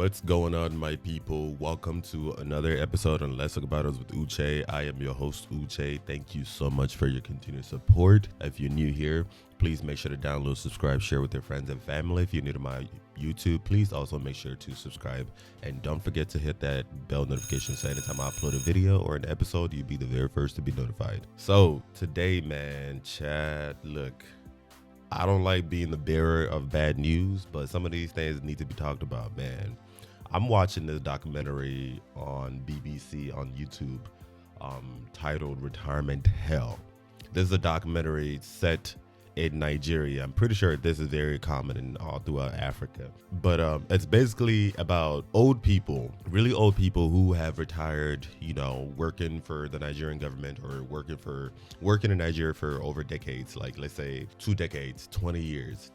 What's going on, my people? Welcome to another episode on Let's Talk About Us with Uche. I am your host, Uche. Thank you so much for your continued support. If you're new here, please make sure to download, subscribe, share with your friends and family. If you're new to my YouTube, please also make sure to subscribe. And don't forget to hit that bell notification so anytime I upload a video or an episode, you'll be the very first to be notified. So today, man, chat, look, I don't like being the bearer of bad news, but some of these things need to be talked about, man. I'm watching this documentary on BBC on YouTube titled Retirement Hell. This is a documentary set in Nigeria. I'm pretty sure this is very common in all throughout Africa. But it's basically about old people, really old people who have retired, you know, working for the Nigerian government or working in Nigeria for over decades, like let's say 2 decades, 20 years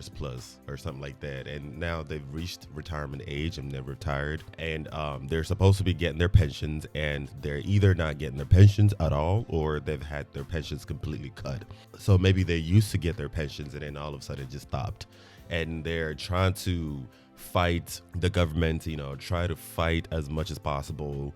plus or something like that. And now they've reached retirement age and they're retired, and they're supposed to be getting their pensions, and they're either not getting their pensions at all or they've had their pensions completely cut. So maybe they used to get their pensions and then all of a sudden it just stopped, and they're trying to fight the government, you know, try to fight as much as possible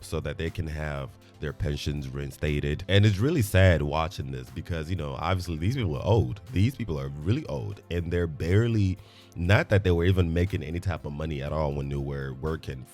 so that they can have their pensions reinstated. And it's really sad watching this because, you know, obviously these people are old. These people are really old, and they're barely, not that they were even making any type of money at all when they were working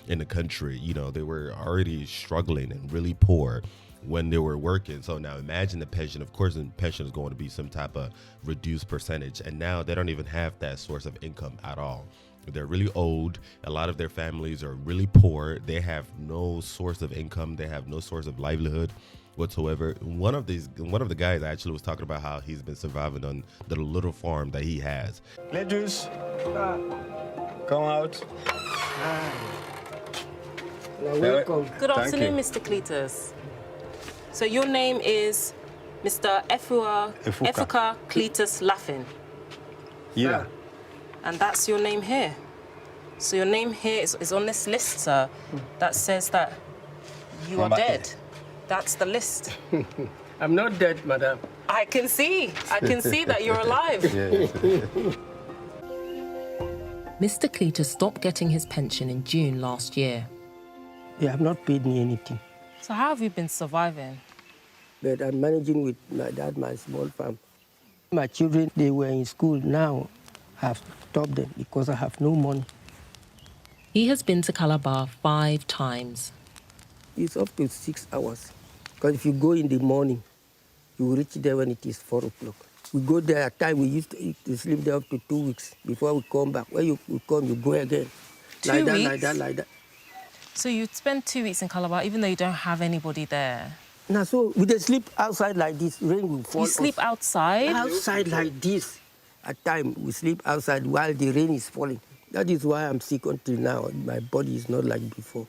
in the country. You know, they were already struggling and really poor when they were working. So now imagine the pension. Of course, the pension is going to be some type of reduced percentage, and now they don't even have that source of income at all. They're really old. A lot of their families are really poor. They have no source of income. They have no source of livelihood whatsoever. One of the guys actually was talking about how he's been surviving on the little farm that he has. Ladies, come out. Welcome. Good Thank afternoon, you. Mr. Cletus. So your name is Mr. Efuka Cletus Laffin, Yeah. and that's your name here. So your name here is on this list, sir, that says that you are Mama. dead. That's the list. I'm not dead, madam. I can see that you're alive. Mr. Cletus stopped getting his pension in June last year. They have not paid me anything. So how have you been surviving? But I'm managing with my dad, my small farm. My children, they were in school. Now I've stopped them because I have no money. He has been to Calabar 5 times. It's up to 6 hours. Because if you go in the morning, you will reach there when it is 4 o'clock. We go there at time, we used to sleep there up to 2 weeks before we come back. When you come, you go again. 2 Like that, weeks? like that, like that. So you spend 2 weeks in Calabar even though you don't have anybody there? Now, so we just sleep outside like this, rain will fall. You sleep outside? Outside like this. At time, we sleep outside while the rain is falling. That is why I'm sick until now. My body is not like before.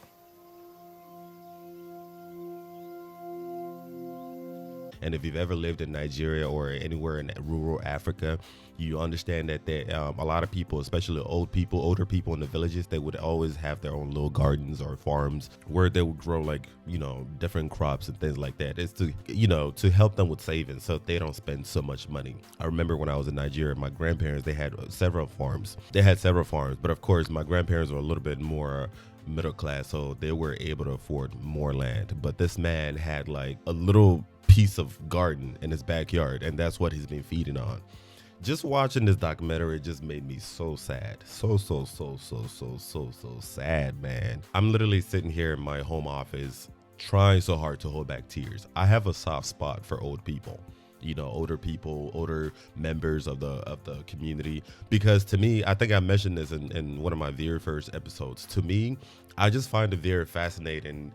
And if you've ever lived in Nigeria or anywhere in rural Africa, you understand that a lot of people, especially older people in the villages, they would always have their own little gardens or farms where they would grow, like, you know, different crops and things like that. It's to, you know, to help them with savings so they don't spend so much money. I remember when I was in Nigeria, my grandparents, they had several farms. But of course, my grandparents were a little bit more middle class, so they were able to afford more land. But this man had like a little piece of garden in his backyard, and that's what he's been feeding on. Just watching this documentary just made me so sad. So sad, man. I'm literally sitting here in my home office trying so hard to hold back tears. I have a soft spot for old people. You know, older people, older members of the community, because to me, I think I mentioned this in one of my very first episodes. To me, I just find it very fascinating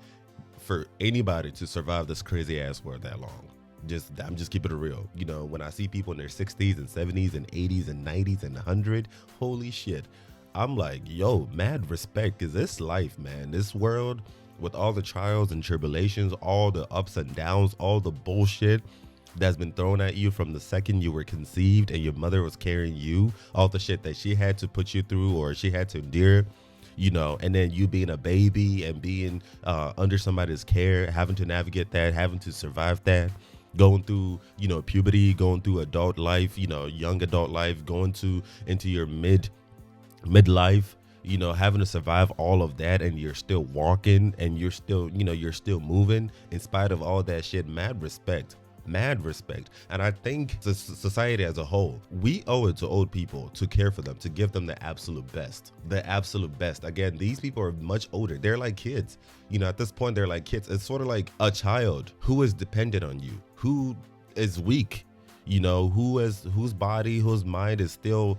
for anybody to survive this crazy ass world that long. I'm just keeping it real. You know, when I see people in their 60s and 70s and 80s and 90s and 100, holy shit. I'm like, yo, mad respect, because this life, man, this world with all the trials and tribulations, all the ups and downs, all the bullshit that's been thrown at you from the second you were conceived and your mother was carrying you, all the shit that she had to put you through or she had to endure, you know, and then you being a baby and being under somebody's care, having to navigate that, having to survive that, going through, you know, puberty, going through adult life, you know, young adult life, going into your midlife, you know, having to survive all of that, and you're still walking, and you're still, you know, you're still moving in spite of all that shit. Mad respect. And I think society as a whole, we owe it to old people to care for them, to give them the absolute best. Again, these people are much older. They're like kids, you know. At this point, they're like kids. It's sort of like a child who is dependent on you, who is weak, you know, whose body, whose mind is still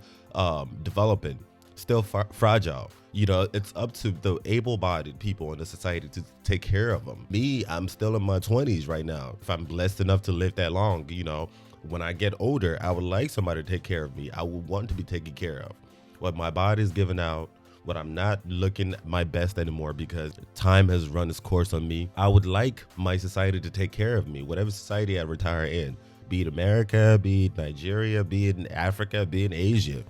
developing, still fragile. You know, it's up to the able-bodied people in the society to take care of them. Me, I'm still in my 20s right now. If I'm blessed enough to live that long, you know, when I get older, I would like somebody to take care of me. I would want to be taken care of. When my body's giving out, when I'm not looking my best anymore because time has run its course on me, I would like my society to take care of me, whatever society I retire in, be it America, be it Nigeria, be it in Africa, be it in Asia.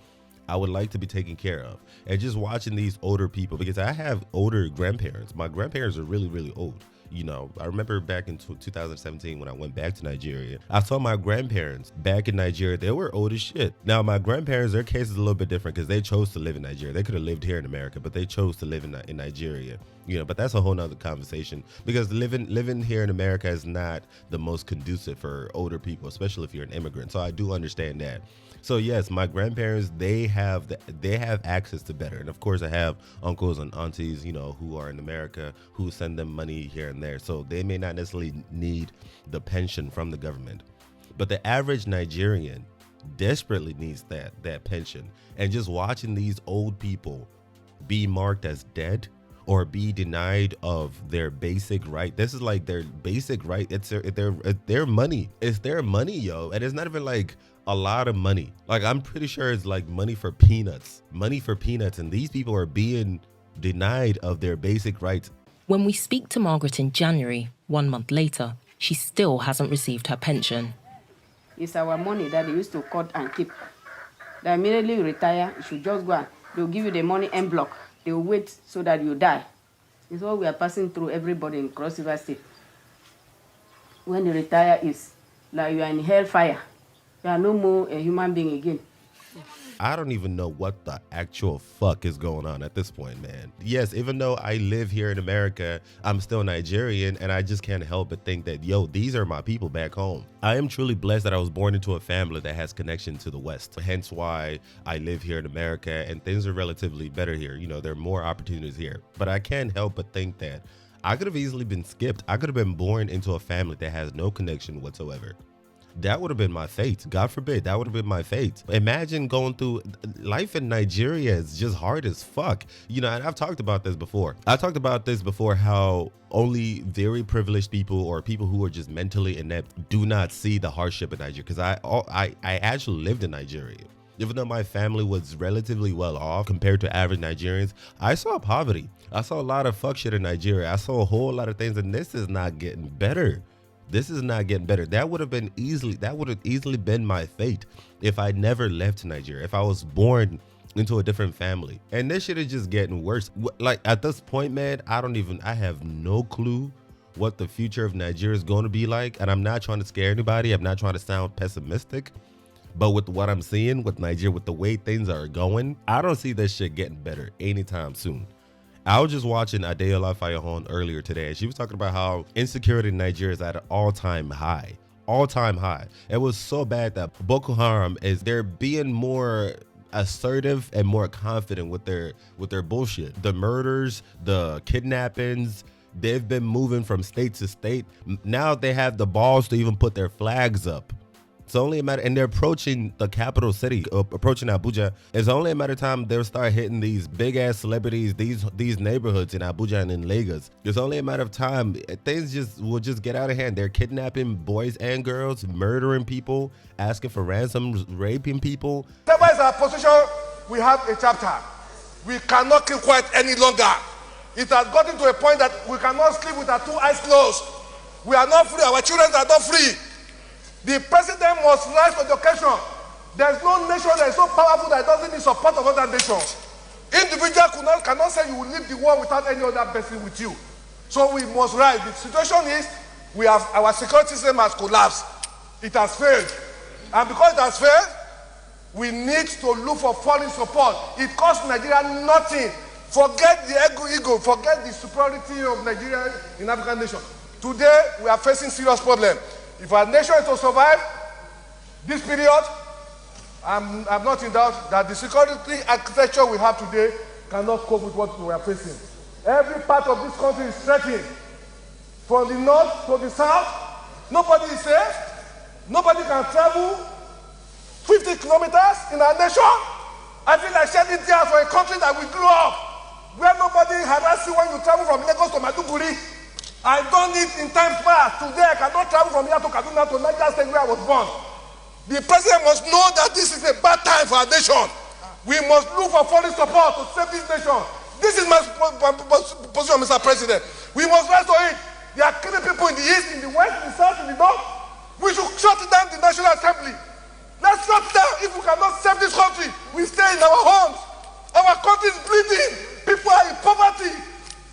I would like to be taken care of. And just watching these older people, because I have older grandparents. My grandparents are really, really old. You know, I remember back in 2017 when I went back to Nigeria, I saw my grandparents back in Nigeria. They were old as shit. Now, my grandparents, their case is a little bit different because they chose to live in Nigeria. They could have lived here in America, but they chose to live in Nigeria. You know, but that's a whole nother conversation, because living here in America is not the most conducive for older people, especially if you're an immigrant. So I do understand that. So yes, my grandparents, they have access to better. And of course I have uncles and aunties, you know, who are in America, who send them money here and there. So they may not necessarily need the pension from the government. But the average Nigerian desperately needs that pension. And just watching these old people be marked as dead or be denied of their basic right. This is like their basic right. It's their money. It's their money, yo. And it's not even like a lot of money. Like, I'm pretty sure it's like money for peanuts. And these people are being denied of their basic rights. When we speak to Margaret in January, 1 month later, she still hasn't received her pension. It's our money that they used to cut and keep. They immediately retire, you should just go and they'll give you the money en bloc. They'll wait so that you die. It's what we are passing through, everybody in Cross River State. When you retire, it's like you are in hellfire. You are no more a human being again. I don't even know what the actual fuck is going on at this point, man. Yes, even though I live here in America, I'm still Nigerian, and I just can't help but think that, yo, these are my people back home. I am truly blessed that I was born into a family that has connection to the West. Hence why I live here in America, and things are relatively better here. You know, there are more opportunities here. But I can't help but think that I could have easily been skipped. I could have been born into a family that has no connection whatsoever. That would have been my fate. God forbid, that would have been my fate. Imagine going through life in Nigeria. Is just hard as fuck. You know, and I've talked about this before. How only very privileged people or people who are just mentally inept do not see the hardship in Nigeria. Because I actually lived in Nigeria. Even though my family was relatively well off compared to average Nigerians, I saw poverty. I saw a lot of fuck shit in Nigeria. I saw a whole lot of things, and this is not getting better. That would have easily been my fate if I never left Nigeria, if I was born into a different family. And this shit is just getting worse. Like, at this point, man, I have no clue what the future of Nigeria is going to be like. And I'm not trying to scare anybody. I'm not trying to sound pessimistic. But with what I'm seeing with Nigeria, with the way things are going, I don't see this shit getting better anytime soon. I was just watching Adeola Fayahon earlier today, and she was talking about how insecurity in Nigeria is at an all-time high. It was so bad that Boko Haram they're being more assertive and more confident with their bullshit. The murders, the kidnappings, they've been moving from state to state. Now they have the balls to even put their flags up. It's only a matter, and they're approaching the capital city, approaching Abuja. It's only a matter of time they'll start hitting these big ass celebrities, these neighborhoods in Abuja and in Lagos. It's only a matter of time. Things will just get out of hand. They're kidnapping boys and girls, murdering people, asking for ransoms, raping people. Whatever is our position, we have a chapter. We cannot keep quiet any longer. It has gotten to a point that we cannot sleep with our two eyes closed. We are not free. Our children are not free. The president must rise to the occasion. There's no nation that is so powerful that it doesn't need support of other nations. Individual cannot say you will leave the war without any other person with you. So we must rise. The situation is our security system has collapsed. It has failed. And because it has failed, we need to look for foreign support. It costs Nigeria nothing Forget the ego, forget the superiority of Nigeria in African nation. Today, we are facing serious problem. If our nation is to survive this period, I'm not in doubt that the security architecture we have today cannot cope with what we are facing. Every part of this country is threatened. From the north to the south, nobody is safe. Nobody can travel 50 kilometers in our nation. I feel like shedding tears for a country that we grew up, where nobody harass you when you travel from Lagos to Maiduguri. I done it in times past. Today, I cannot travel from here to Kaduna to Niger State where I was born. The president must know that this is a bad time for our nation. We must look for foreign support to save this nation. This is my position, Mr. President. We must rise to it. They are killing people in the east, in the west, in the south, in the north. We should shut down the National Assembly. Let's shut down. If we cannot save this country, we stay in our homes. Our country is bleeding. People are in poverty.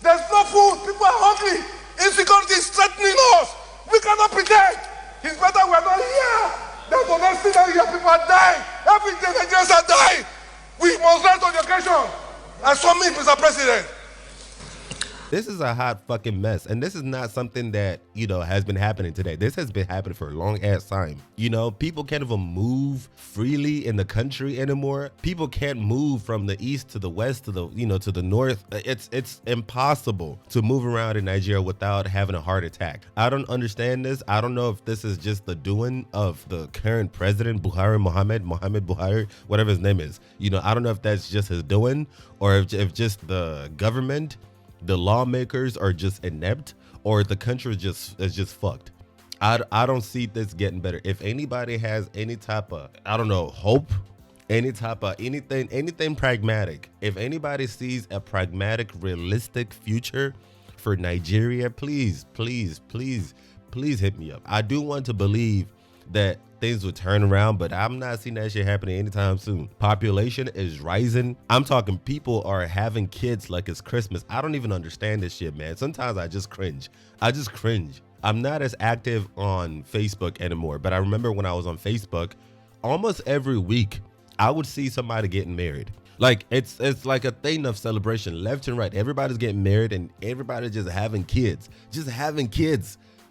There's no food. People are hungry. Insecurity is threatening us. We cannot pretend. It's better we are not here. Than to not see that here people are dying. Every day Nigerians are dying. We must rise to the occasion. And so me, Mr. President. This is a hot fucking mess. And this is not something that, has been happening today. This has been happening for a long ass time. People can't even move freely in the country anymore. People can't move from the east to the west to the, to the north. It's impossible to move around in Nigeria without having a heart attack. I don't understand this. I don't know if this is just the doing of the current president, Mohammed Buhari, whatever his name is. I don't know if that's just his doing or if just the government, the lawmakers are just inept, or the country is just fucked. I don't see this getting better. If anybody has any type of, hope, any type of anything pragmatic, if anybody sees a pragmatic, realistic future for Nigeria, please hit me up. I do want to believe that things would turn around, but I'm not seeing that shit happening anytime soon. Population is rising. I'm talking people are having kids like it's Christmas. I don't even understand this shit, man. Sometimes I just cringe. I'm not as active on Facebook anymore, but I remember when I was on Facebook, almost every week, I would see somebody getting married. Like it's like a thing of celebration left and right. Everybody's getting married and everybody's just having kids.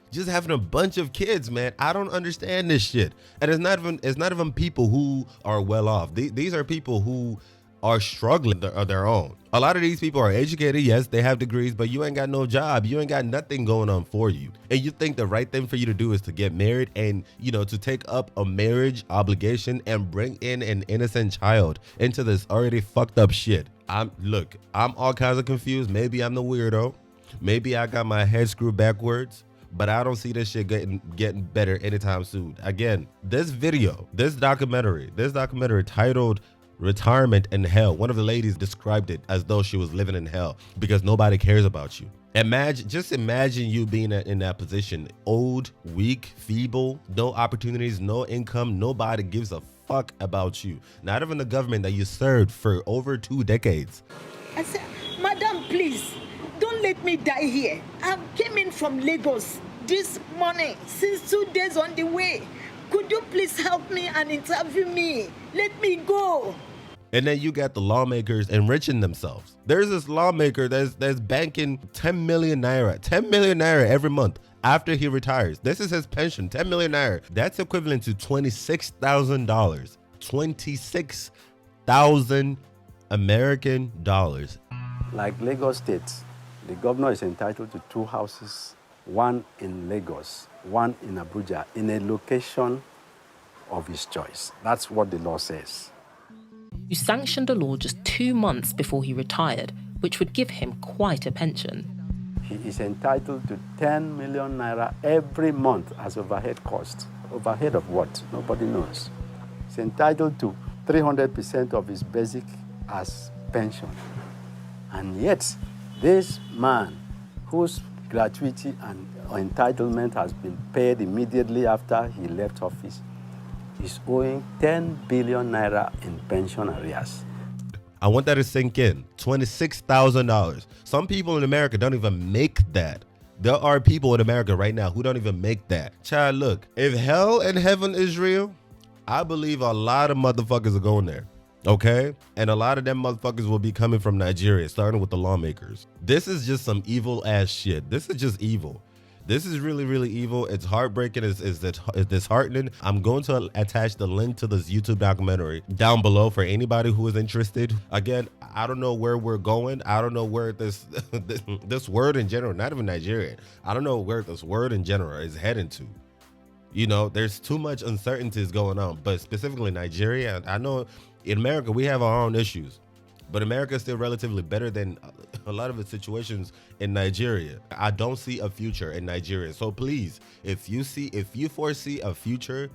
Just having a bunch of kids, man. I don't understand this shit. And it's not even people who are well off. These are people who are struggling of their own. A lot of these people are educated. Yes, they have degrees, but you ain't got no job. You ain't got nothing going on for you. And you think the right thing for you to do is to get married and, to take up a marriage obligation and bring in an innocent child into this already fucked up shit. I'm all kinds of confused. Maybe I'm the weirdo. Maybe I got my head screwed backwards. But I don't see this shit getting better anytime soon. Again, this documentary titled Retirement in Hell. One of the ladies described it as though she was living in hell because nobody cares about you. Imagine you being in that position, old, weak, feeble, no opportunities, no income, nobody gives a fuck about you. Not even the government that you served for over 2 decades. I said, Madam, please, don't let me die here. I came in from Lagos this morning, since 2 days on the way. Could you please help me and interview me? Let me go. And then you got the lawmakers enriching themselves. There's this lawmaker that's banking 10 million naira every month after he retires. This is his pension, 10 million naira. That's equivalent to $26,000. 26,000 American dollars. Like Lagos State, the governor is entitled to 2 houses, one in Lagos, one in Abuja, in a location of his choice. That's what the law says. You sanctioned a law just 2 months before he retired, which would give him quite a pension. He is entitled to 10 million naira every month as overhead cost. Overhead of what? Nobody knows. He's entitled to 300% of his basic as pension. And yet, this man, whose gratuity and entitlement has been paid immediately after he left office, is owing 10 billion naira in pension arrears. I want that to sink in. $26,000. Some people in America don't even make that. There are people in America right now who don't even make that. Child, look, if hell and heaven is real, I believe a lot of motherfuckers are going there. Okay? And a lot of them motherfuckers will be coming from Nigeria, starting with the lawmakers. This is just some evil ass shit. This is just evil. This is really, really evil. It's heartbreaking. It's disheartening. I'm going to attach the link to this YouTube documentary down below for anybody who is interested. Again, I don't know where we're going. I don't know where this word in general, not even Nigerian, I don't know where this word in general is heading to. You know, there's too much uncertainties going on, but specifically Nigeria. I know in America, we have our own issues, but America is still relatively better than a lot of the situations in Nigeria. I don't see a future in Nigeria. So please, if you foresee a future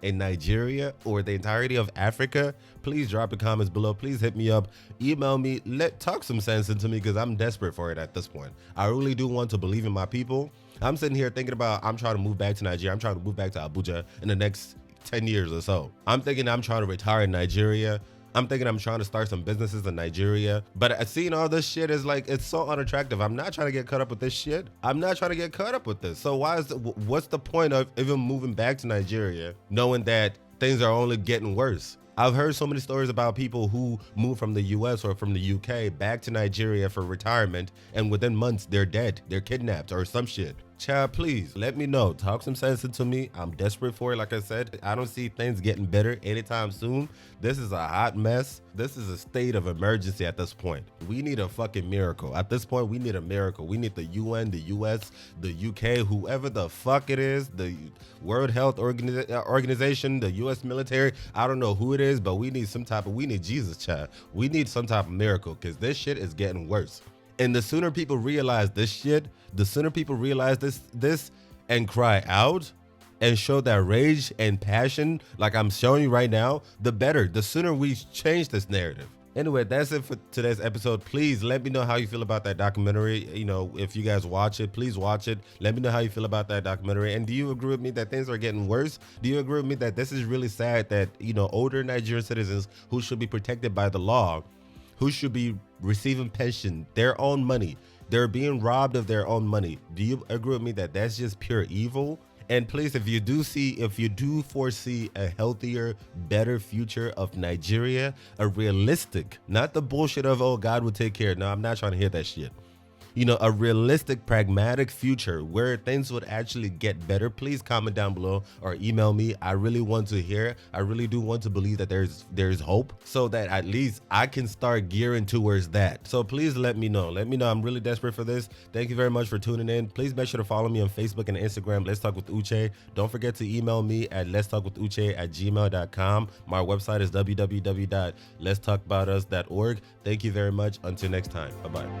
in Nigeria or the entirety of Africa, please drop the comments below. Please hit me up, email me, talk some sense into me, because I'm desperate for it at this point. I really do want to believe in my people. I'm sitting here thinking about, I'm trying to move back to Nigeria. I'm trying to move back to Abuja in the next 10 years or so. I'm thinking I'm trying to retire in Nigeria. I'm thinking I'm trying to start some businesses in Nigeria. But seeing all this shit is like, it's so unattractive. I'm not trying to get caught up with this shit. I'm not trying to get caught up with this. So what's the point of even moving back to Nigeria knowing that things are only getting worse? I've heard so many stories about people who move from the US or from the UK back to Nigeria for retirement, and within months they're dead, they're kidnapped or some shit. Child, please let me know. Talk some sense into me. I'm desperate for it. Like I said, I don't see things getting better anytime soon. This is a hot mess. This is a state of emergency at this point. We need a fucking miracle. At this point, we need a miracle. We need the UN, the US, the UK, whoever the fuck it is, the World Health Organization, the US military. I don't know who it is, but we need we need Jesus, child. We need some type of miracle, because this shit is getting worse. And the sooner people realize this shit, the sooner people realize this and cry out and show that rage and passion like I'm showing you right now, the better. The sooner we change this narrative. Anyway, that's it for today's episode. Please let me know how you feel about that documentary. You know, if you guys watch it, please watch it. Let me know how you feel about that documentary. And do you agree with me that things are getting worse? Do you agree with me that this is really sad that, you know, older Nigerian citizens who should be protected by the law, who should be receiving pension, their own money, they're being robbed of their own money? Do you agree with me that that's just pure evil? And please, if you do foresee a healthier, better future of Nigeria, a realistic, not the bullshit of, oh, God will take care. No, I'm not trying to hear that shit. You know, a realistic, pragmatic future where things would actually get better, please comment down below or email me. I really want to hear. I really do want to believe that there's hope, so that at least I can start gearing towards that. So please let me know. Let me know. I'm really desperate for this. Thank you very much for tuning in. Please make sure to follow me on Facebook and Instagram, Let's Talk with Uche. Don't forget to email me at letstalkwithuche@gmail.com. My website is www.letstalkaboutus.org. Thank you very much. Until next time. Bye-bye.